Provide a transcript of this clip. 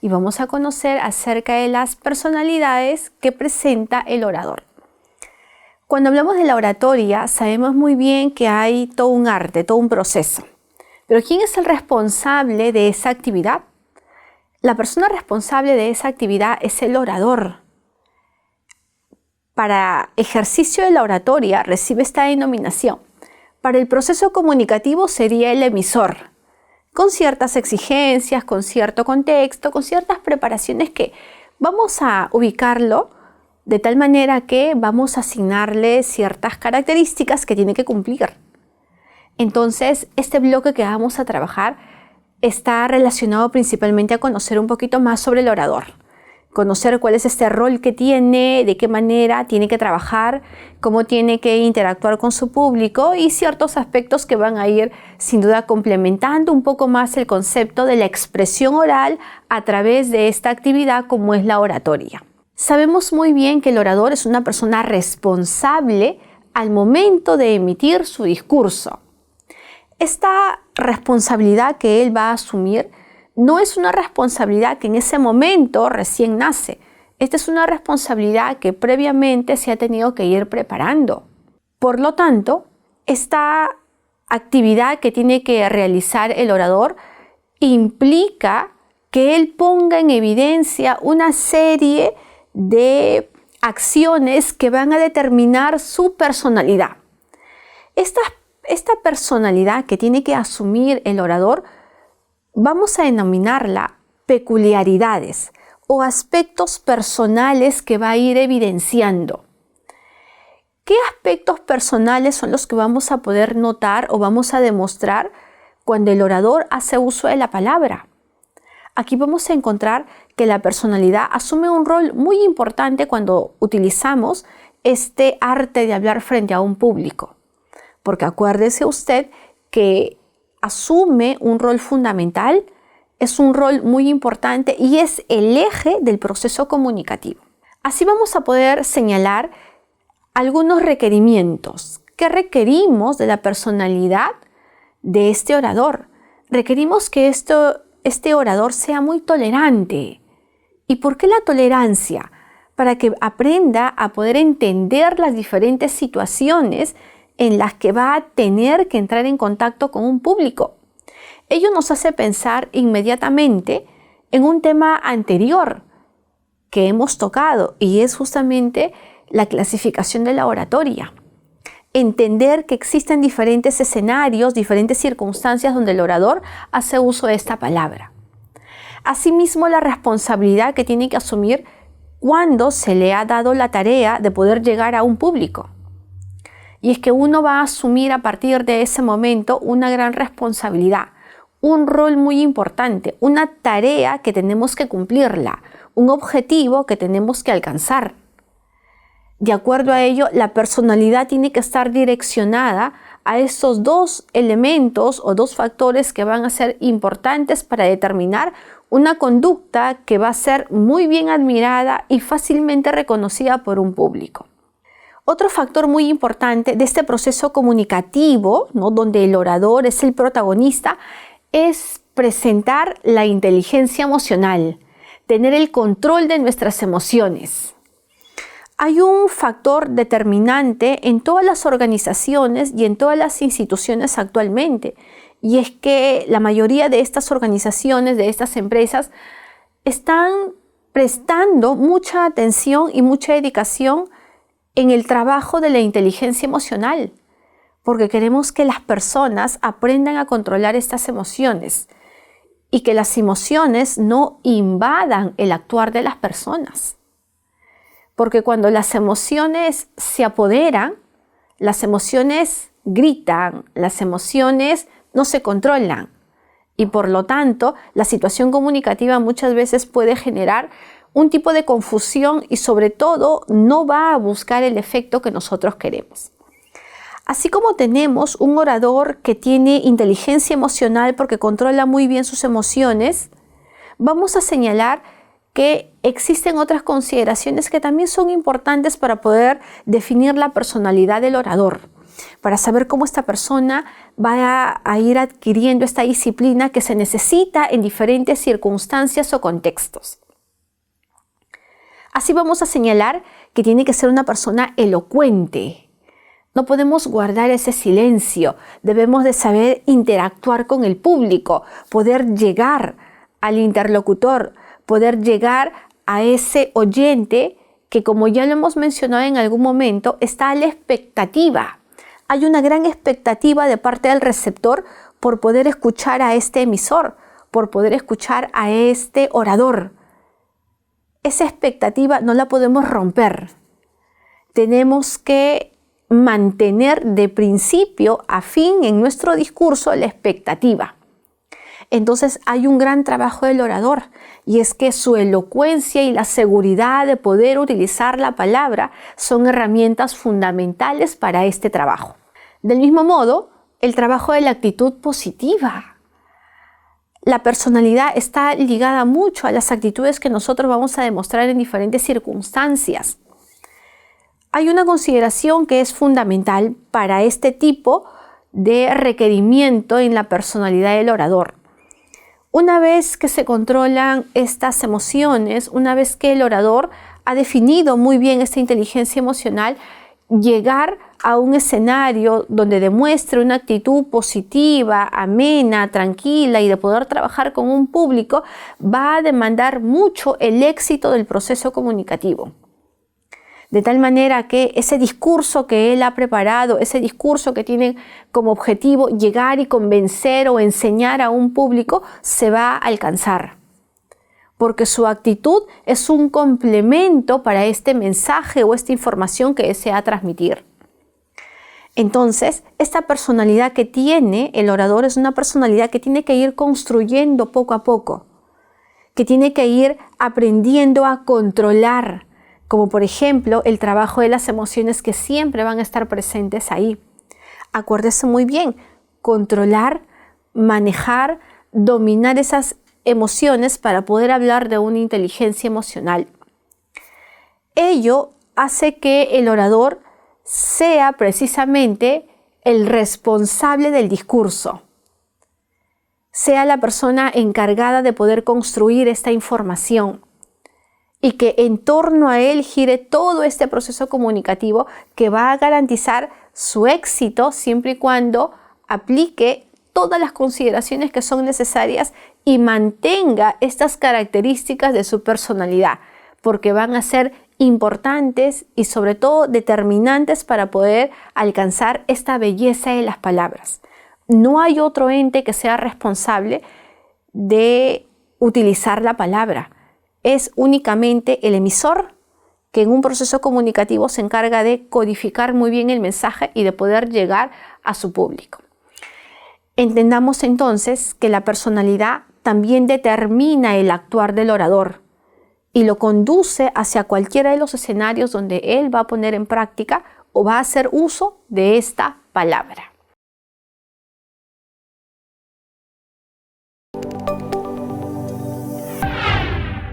y vamos a conocer acerca de las personalidades que presenta el orador. Cuando hablamos de la oratoria, sabemos muy bien que hay todo un arte, todo un proceso. Pero ¿quién es el responsable de esa actividad? La persona responsable de esa actividad es el orador. Para ejercicio de la oratoria recibe esta denominación. Para el proceso comunicativo sería el emisor, con ciertas exigencias, con cierto contexto, con ciertas preparaciones que vamos a ubicarlo de tal manera que vamos a asignarle ciertas características que tiene que cumplir. Entonces, este bloque que vamos a trabajar está relacionado principalmente a conocer un poquito más sobre el orador. Conocer cuál es este rol que tiene, de qué manera tiene que trabajar, cómo tiene que interactuar con su público y ciertos aspectos que van a ir sin duda complementando un poco más el concepto de la expresión oral a través de esta actividad como es la oratoria. Sabemos muy bien que el orador es una persona responsable al momento de emitir su discurso. Esta responsabilidad que él va a asumir no es una responsabilidad que en ese momento recién nace. Esta es una responsabilidad que previamente se ha tenido que ir preparando. Por lo tanto, esta actividad que tiene que realizar el orador implica que él ponga en evidencia una serie de acciones que van a determinar su personalidad. Esta personalidad que tiene que asumir el orador vamos a denominarla peculiaridades o aspectos personales que va a ir evidenciando. ¿Qué aspectos personales son los que vamos a poder notar o vamos a demostrar cuando el orador hace uso de la palabra? Aquí vamos a encontrar que la personalidad asume un rol muy importante cuando utilizamos este arte de hablar frente a un público. Porque acuérdese usted que asume un rol fundamental, es un rol muy importante y es el eje del proceso comunicativo. Así vamos a poder señalar algunos requerimientos. ¿Qué requerimos de la personalidad de este orador? Requerimos que este orador sea muy tolerante. ¿Y por qué la tolerancia? Para que aprenda a poder entender las diferentes situaciones en las que va a tener que entrar en contacto con un público. Ello nos hace pensar inmediatamente en un tema anterior que hemos tocado y es justamente la clasificación de la oratoria. Entender que existen diferentes escenarios, diferentes circunstancias donde el orador hace uso de esta palabra. Asimismo, la responsabilidad que tiene que asumir cuando se le ha dado la tarea de poder llegar a un público. Y es que uno va a asumir a partir de ese momento una gran responsabilidad, un rol muy importante, una tarea que tenemos que cumplirla, un objetivo que tenemos que alcanzar. De acuerdo a ello, la personalidad tiene que estar direccionada a esos dos elementos o dos factores que van a ser importantes para determinar una conducta que va a ser muy bien admirada y fácilmente reconocida por un público. Otro factor muy importante de este proceso comunicativo, ¿no?, donde el orador es el protagonista, es presentar la inteligencia emocional, tener el control de nuestras emociones. Hay un factor determinante en todas las organizaciones y en todas las instituciones actualmente, y es que la mayoría de estas organizaciones, de estas empresas, están prestando mucha atención y mucha dedicación en el trabajo de la inteligencia emocional, porque queremos que las personas aprendan a controlar estas emociones y que las emociones no invadan el actuar de las personas. Porque cuando las emociones se apoderan, las emociones gritan, las emociones no se controlan y por lo tanto la situación comunicativa muchas veces puede generar un tipo de confusión y sobre todo no va a buscar el efecto que nosotros queremos. Así como tenemos un orador que tiene inteligencia emocional porque controla muy bien sus emociones, vamos a señalar que existen otras consideraciones que también son importantes para poder definir la personalidad del orador. para saber cómo esta persona va a ir adquiriendo esta disciplina que se necesita en diferentes circunstancias o contextos. Así vamos a señalar que tiene que ser una persona elocuente. No podemos guardar ese silencio, debemos de saber interactuar con el público, poder llegar al interlocutor, poder llegar a ese oyente que, como ya lo hemos mencionado en algún momento, está a la expectativa. Hay una gran expectativa de parte del receptor por poder escuchar a este emisor, por poder escuchar a este orador. Esa expectativa no la podemos romper. Tenemos que mantener de principio a fin en nuestro discurso la expectativa. Entonces hay un gran trabajo del orador, y es que su elocuencia y la seguridad de poder utilizar la palabra son herramientas fundamentales para este trabajo. Del mismo modo, el trabajo de la actitud positiva. La personalidad está ligada mucho a las actitudes que nosotros vamos a demostrar en diferentes circunstancias. Hay una consideración que es fundamental para este tipo de requerimiento en la personalidad del orador. Una vez que se controlan estas emociones, una vez que el orador ha definido muy bien esta inteligencia emocional, llegar a un escenario donde demuestre una actitud positiva, amena, tranquila y de poder trabajar con un público va a demandar mucho el éxito del proceso comunicativo. De tal manera que ese discurso que él ha preparado, ese discurso que tiene como objetivo llegar y convencer o enseñar a un público, se va a alcanzar. Porque su actitud es un complemento para este mensaje o esta información que desea transmitir. Entonces, esta personalidad que tiene el orador es una personalidad que tiene que ir construyendo poco a poco, que tiene que ir aprendiendo a controlar, como por ejemplo el trabajo de las emociones que siempre van a estar presentes ahí. Acuérdese muy bien, controlar, manejar, dominar esas emociones para poder hablar de una inteligencia emocional. Ello hace que el orador sea precisamente el responsable del discurso, sea la persona encargada de poder construir esta información y que en torno a él gire todo este proceso comunicativo que va a garantizar su éxito siempre y cuando aplique todas las consideraciones que son necesarias y mantenga estas características de su personalidad, porque van a ser importantes y sobre todo determinantes para poder alcanzar esta belleza de las palabras. No hay otro ente que sea responsable de utilizar la palabra. Es únicamente el emisor que en un proceso comunicativo se encarga de codificar muy bien el mensaje y de poder llegar a su público. Entendamos entonces que la personalidad también determina el actuar del orador y lo conduce hacia cualquiera de los escenarios donde él va a poner en práctica o va a hacer uso de esta palabra.